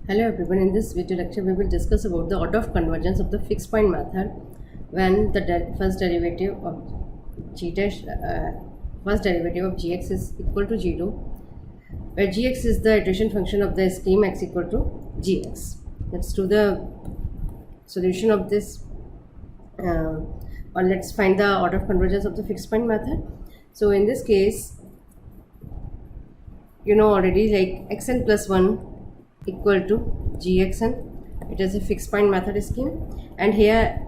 Hello everyone, in this video lecture we will discuss about the order of convergence of the fixed point method when the first derivative of gx is equal to 0, where gx is the iteration function of the scheme x equal to gx. Let's do the solution of this or let's find the order of convergence of the fixed point method. So in this case, you know already, like xn plus 1 equal to gxn. It is a fixed point method scheme, and here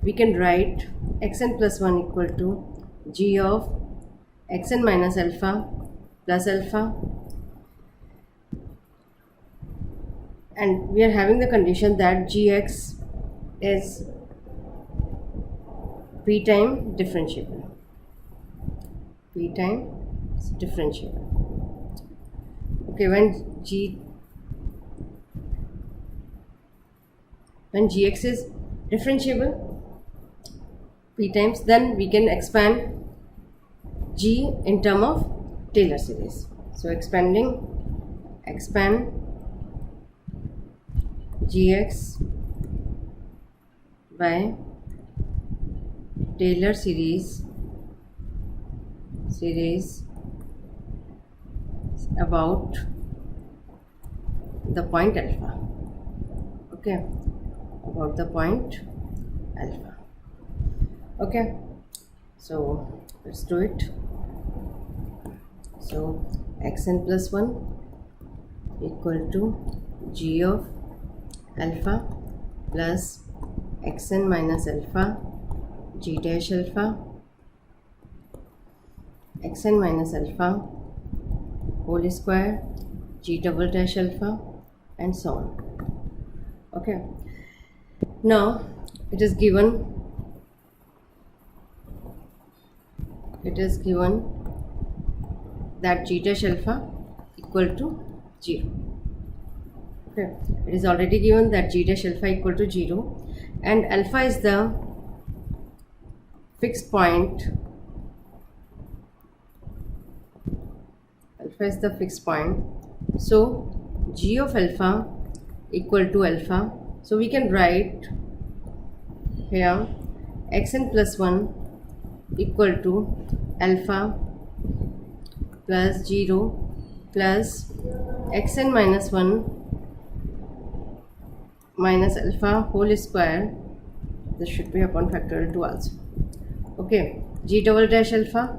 we can write xn plus 1 equal to g of xn minus alpha plus alpha, and we are having the condition that gx is p time differentiable. P time is differentiable. Okay, when gx is differentiable p times, then we can expand g in term of Taylor series. So expand gx by Taylor series about the point alpha. Okay, about the point alpha. Okay, so let's do it. So xn plus 1 equal to g of alpha plus xn minus alpha g dash alpha, xn minus alpha whole square g double dash alpha, and so on. Okay, now it is given that g dash alpha equal to 0. Okay, it is already given that g dash alpha equal to 0, and alpha is the fixed point. So g of alpha equal to alpha. So we can write here xn plus 1 equal to alpha plus 0 plus xn minus 1 minus alpha whole square. This should be upon factorial 2 also. Okay, g double dash alpha,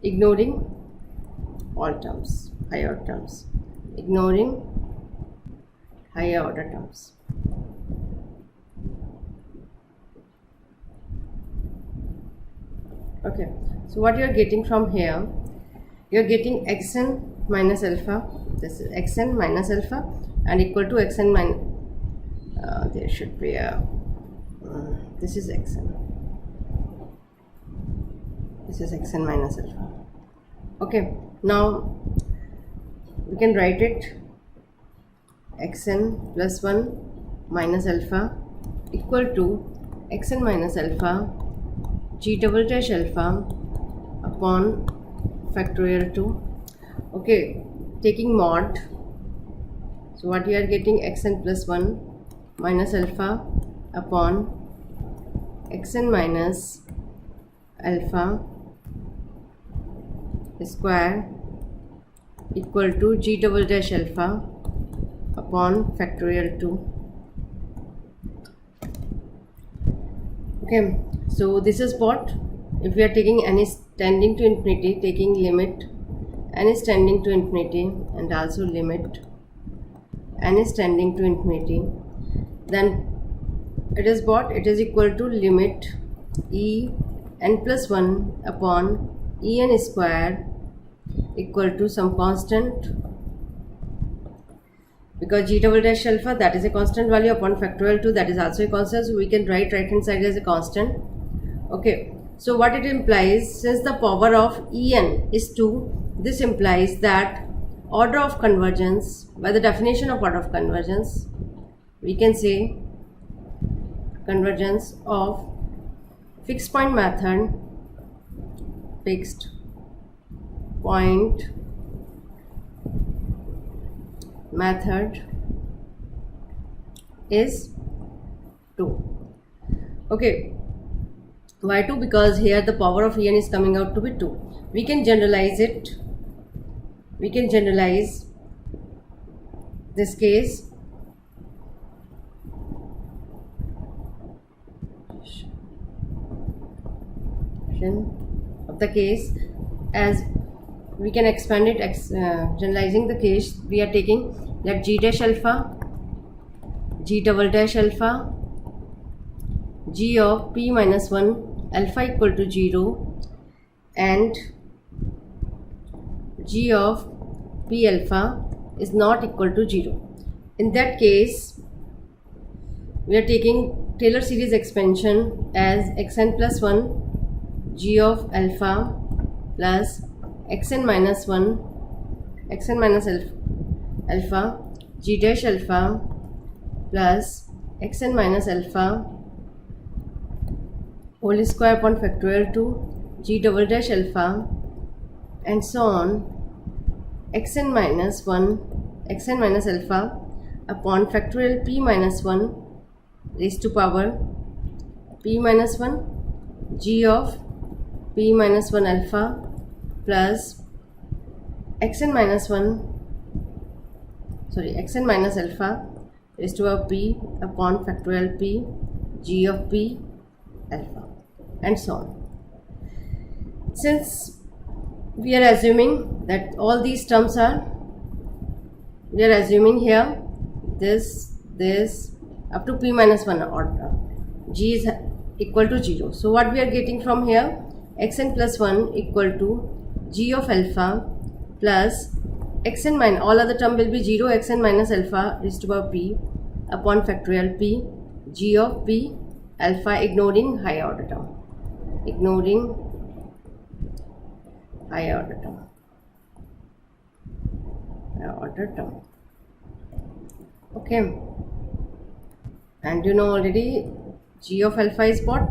ignoring all terms, higher order terms. Okay, so what you are getting from here, you are getting xn minus alpha. This is xn minus alpha and equal to xn minus there should be a this is xn minus alpha. Okay, now we can write it xn plus 1 minus alpha equal to xn minus alpha g double dash alpha upon factorial 2. Okay, taking mod, so what you are getting xn plus 1 minus alpha upon xn minus alpha square equal to g double dash alpha upon factorial 2. Okay, so this is what, if we are taking n is tending to infinity, taking limit n is tending to infinity and also limit n is tending to infinity, then it is what, it is equal to limit e n plus 1 upon e n square equal to some constant, because g double dash alpha, that is a constant value, upon factorial 2, that is also a constant, so we can write right hand side as a constant. Okay, so what it implies, since the power of en is 2, this implies that order of convergence, by the definition of order of convergence, we can say convergence of fixed point method, fixed point method is 2. Okay, why 2? Because here the power of en is coming out to be 2. We can generalize it. We can generalize this case of the case as we can expand it. Generalizing the case, we are taking that g dash alpha, g double dash alpha, g of p minus 1 alpha equal to 0 and g of p alpha is not equal to 0. In that case, we are taking Taylor series expansion as xn plus 1 g of alpha plus xn minus 1 xn minus alpha g dash alpha plus xn minus alpha whole square upon factorial 2 g double dash alpha and so on xn minus 1 xn minus alpha upon factorial p minus 1 raised to power p minus 1 g of p minus 1 alpha plus xn minus alpha raised to power p upon factorial p g of p alpha and so on. Since we are assuming that all these terms are, we are assuming here this up to p minus 1 order, g is equal to 0. So what we are getting from here, xn plus 1 equal to g of alpha plus xn minus, all other term will be 0, xn minus alpha raised to power p upon factorial p g of p alpha, ignoring higher order term, okay. And you know already g of alpha is what?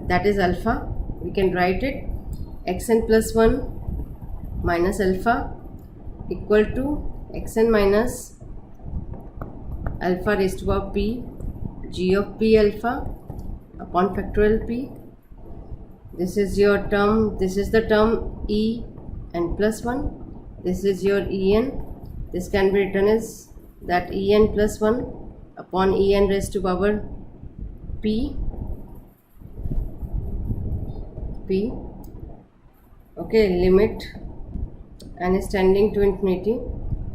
That is alpha. We can write it xn plus 1 minus alpha equal to xn minus alpha raised to power p g of p alpha upon factorial p. This is your term, this is the term e n plus 1, this is your en. This can be written as that en plus 1 upon en raised to power p. Okay, limit n is tending to infinity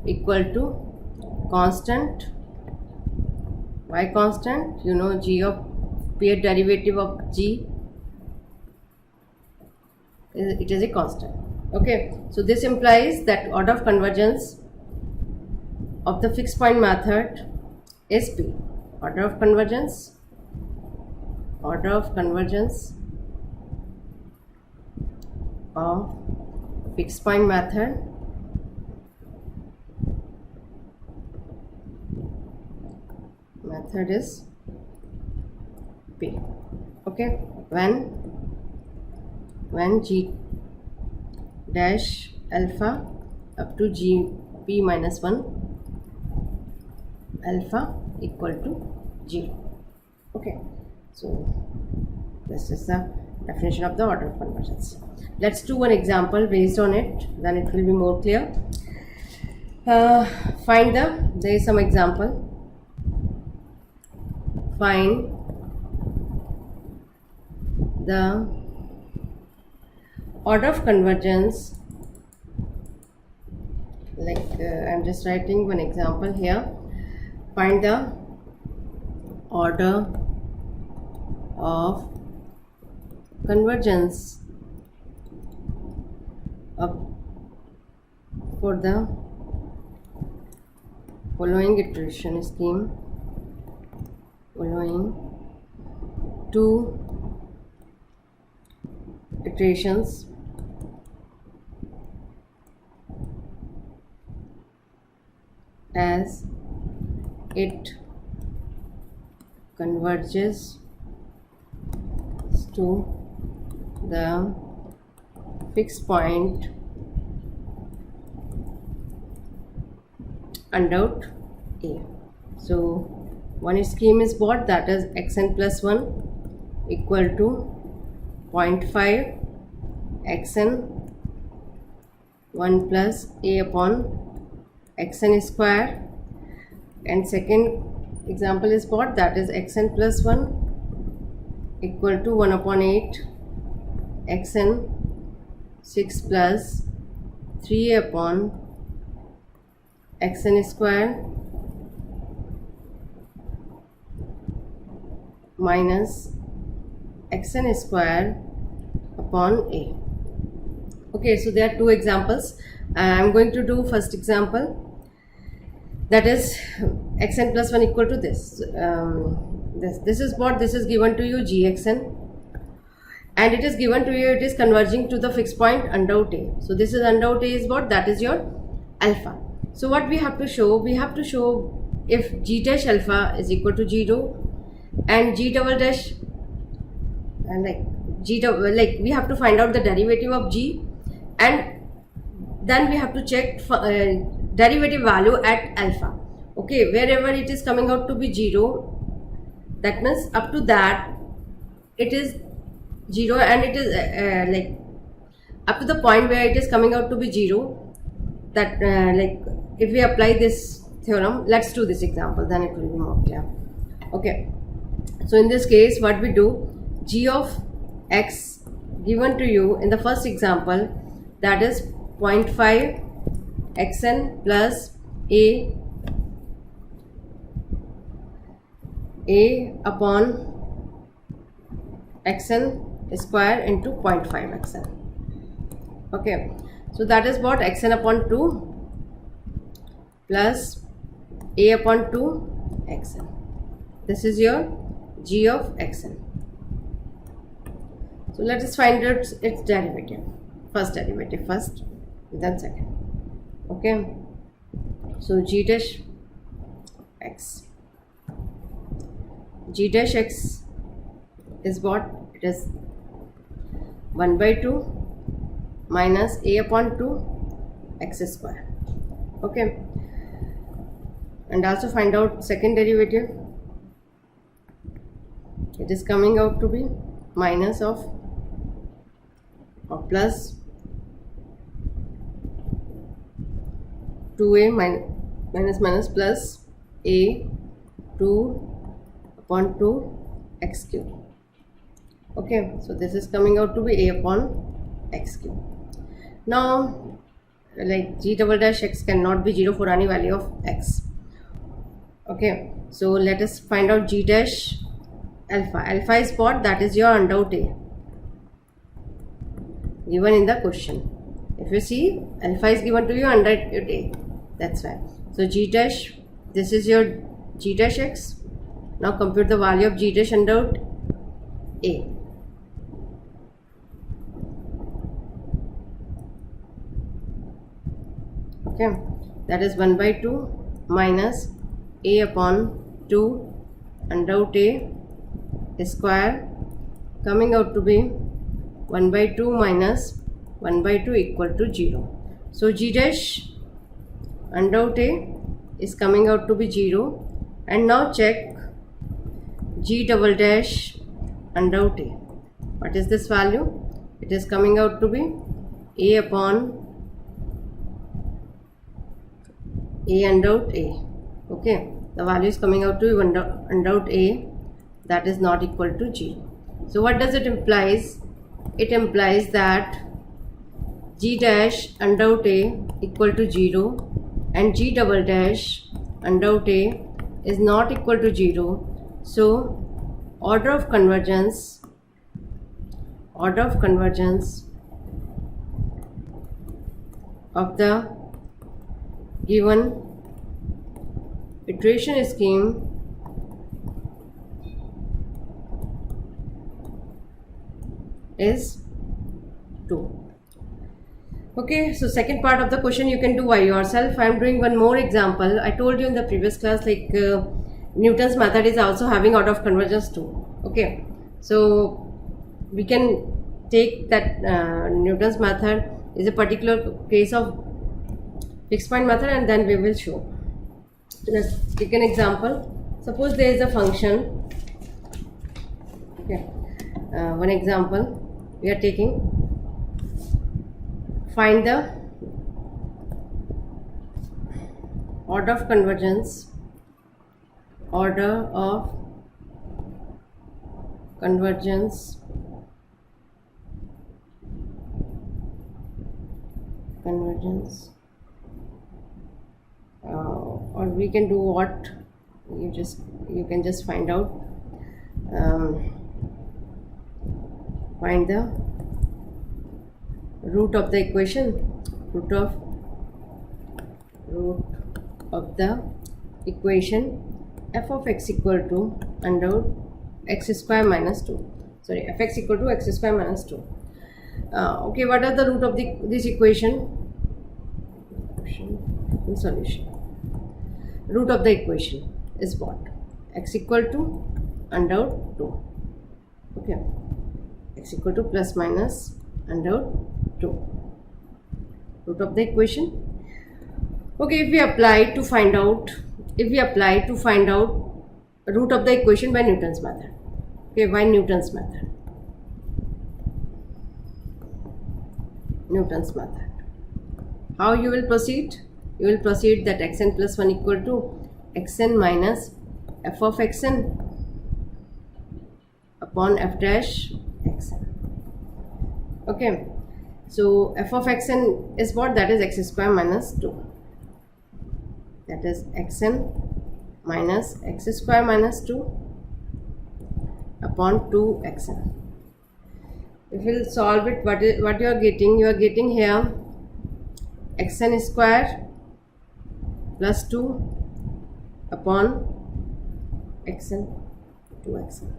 equal to constant. Why constant? You know, g of p, a derivative of g, it is a constant. Okay, so this implies that order of convergence of the fixed point method is p. Order of convergence of fixed point method is p. Okay, when g dash alpha up to g p minus 1 alpha equal to 0. Okay, so this is the definition of the order of convergence. Let's do one example based on it, then it will be more clear. There is some example. Find the order of convergence, like I'm just writing one example here. Find the order of convergence for the following iteration scheme, following two iterations as it converges to the fixed point under root A. So one scheme is what, that is xn plus 1 equal to 0.5 xn 1 plus A upon xn square, and second example is what, that is xn plus 1 equal to 1 upon 8 xn 6 plus 3 upon xn square minus xn square upon A. Okay, so there are two examples. I am going to do first example, that is xn plus 1 equal to this. This is what, this is given to you gxn, and it is given to you, it is converging to the fixed point under root A. So this is under root A is what, that is your alpha. So what we have to show, we have to show if g dash alpha is equal to 0 and g double dash, and like we have to find out the derivative of g, and then we have to check derivative value at alpha. Okay, wherever it is coming out to be 0, that means up to that it is 0, and it is like up to the point where it is coming out to be 0, that like if we apply this theorem, let's do this example, then it will be more clear. Okay, so in this case what we do, g of x given to you in the first example, that is 0.5 xn plus a upon xn square into 0.5 xn. Okay, so that is what, xn upon 2 plus a upon 2 xn. This is your g of xn. So let us find out its derivative. First derivative first, then second. Okay, so g dash x. G dash x is what? It is 1 by 2 minus a upon 2 x square. Okay, and also find out second derivative. It is coming out to be minus of or plus 2a minus plus a 2 upon 2 x cube. Okay, so this is coming out to be a upon x cube. Now like g double dash x cannot be 0 for any value of x. Okay, so let us find out g dash alpha. Alpha is what, that is your under root A given in the question. If you see, alpha is given to you under root A, that's why. So g dash, this is your g dash x. Now compute the value of g dash under root A. Okay, that is 1 by 2 minus a upon 2 under root A square, coming out to be 1 by 2 minus 1 by 2 equal to 0. So g dash under root A is coming out to be 0, and now check g double dash under root A. What is this value? It is coming out to be a upon a under root A. Okay, the value is coming out to be under root A, that is not equal to 0. So what does it implies? It implies that g dash under root A equal to 0 and g double dash under root A is not equal to 0. So order of convergence of the given iteration scheme is 2. Okay, so second part of the question you can do by yourself. I am doing one more example. I told you in the previous class, like Newton's method is also having order of convergence too. Okay, so we can take that Newton's method is a particular case of fixed point method, and then we will show. Let's take an example. Suppose there is a function. Okay. One example we are taking. Find the order of convergence of or we can do what you can just find out, find the root of the equation, root of the equation f of x equal to under root x square minus 2, sorry, fx equal to x square minus 2. Okay, what are the root of this equation? In solution, root of the equation is what? X equal to under root 2. Okay, x equal to plus minus under root 2, root of the equation. Okay, if we apply to find out root of the equation by Newton's method. Okay, by Newton's method. How you will proceed? You will proceed that xn plus 1 equal to xn minus f of xn upon f dash xn. Okay, so f of xn is what? That is x square minus 2. That is xn minus x square minus 2 upon 2xn. If you will solve it, what you are getting? You are getting here xn square plus 2 upon xn 2xn.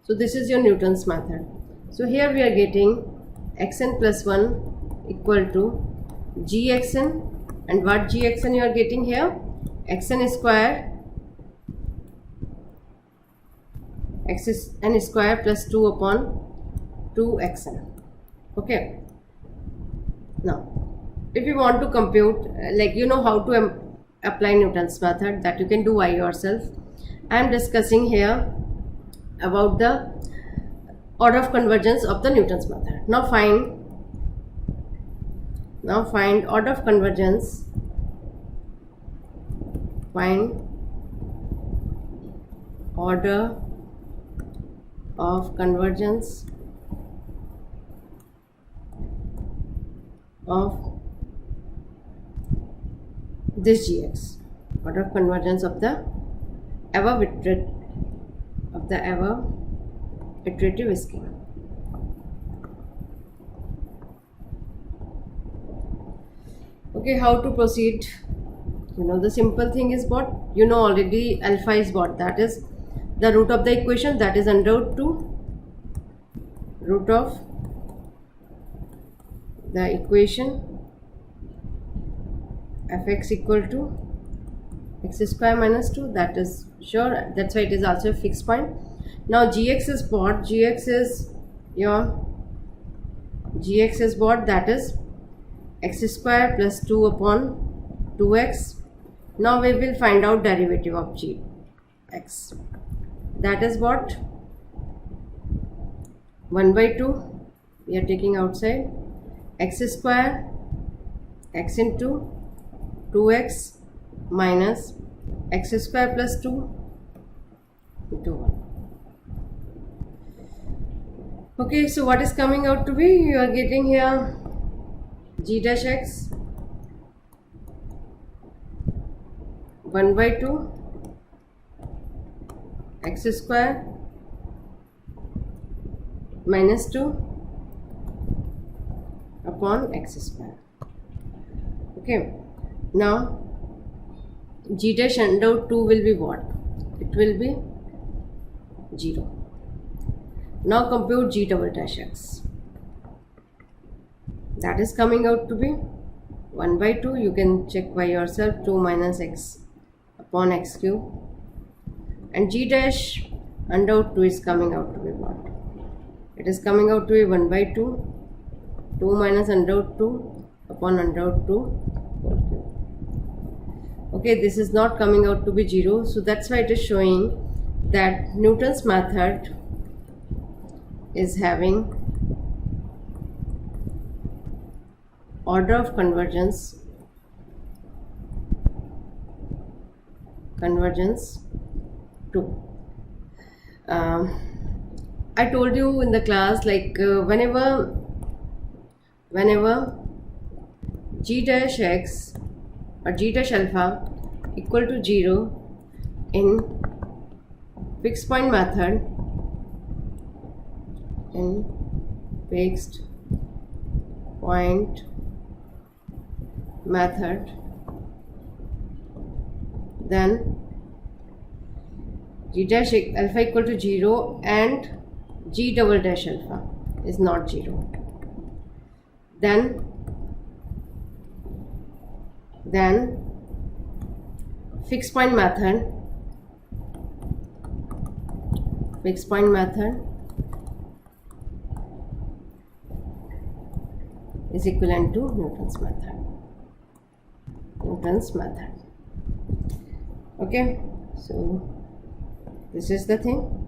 So this is your Newton's method. So here we are getting xn plus 1 equal to gxn, and what gxn you are getting here? xn square xn square plus 2 upon 2xn. Okay, now if you want to compute, like you know how to apply Newton's method, that you can do by yourself. I am discussing here about the order of convergence of the Newton's method. Now find order of convergence. Find order of convergence of this gx, order of convergence of the above iterative scheme. Okay, how to proceed? You know, the simple thing is what? You know already, alpha is what? That is the root of the equation, that is under root 2, root of the equation fx equal to x square minus 2, that is sure, that's why it is also a fixed point. Now gx is what? Gx is what? That is x square plus 2 upon 2x. Now we will find out derivative of gx. That is what? 1 by 2 we are taking outside, x square x into 2x minus x square plus 2 into 1. Okay, so what is coming out to be? You are getting here g dash x 1 by 2 x square minus 2 upon x square. Okay, now g dash under root 2 will be what? It will be 0. Now compute g double dash x. That is coming out to be 1 by 2. You can check by yourself, 2 minus x upon x cube. And g dash under root 2 is coming out to be what? It is coming out to be 1 by 2, 2 minus under root 2 upon under root 2 whole cube. Okay, this is not coming out to be 0, so that's why it is showing that Newton's method is having order of convergence 2. I told you in the class, like whenever g dash x or g dash alpha equal to 0 in fixed point method, then g dash alpha equal to 0 and g double dash alpha is not 0. Then fixed point method is equivalent to Newton's method. Okay, so this is the thing.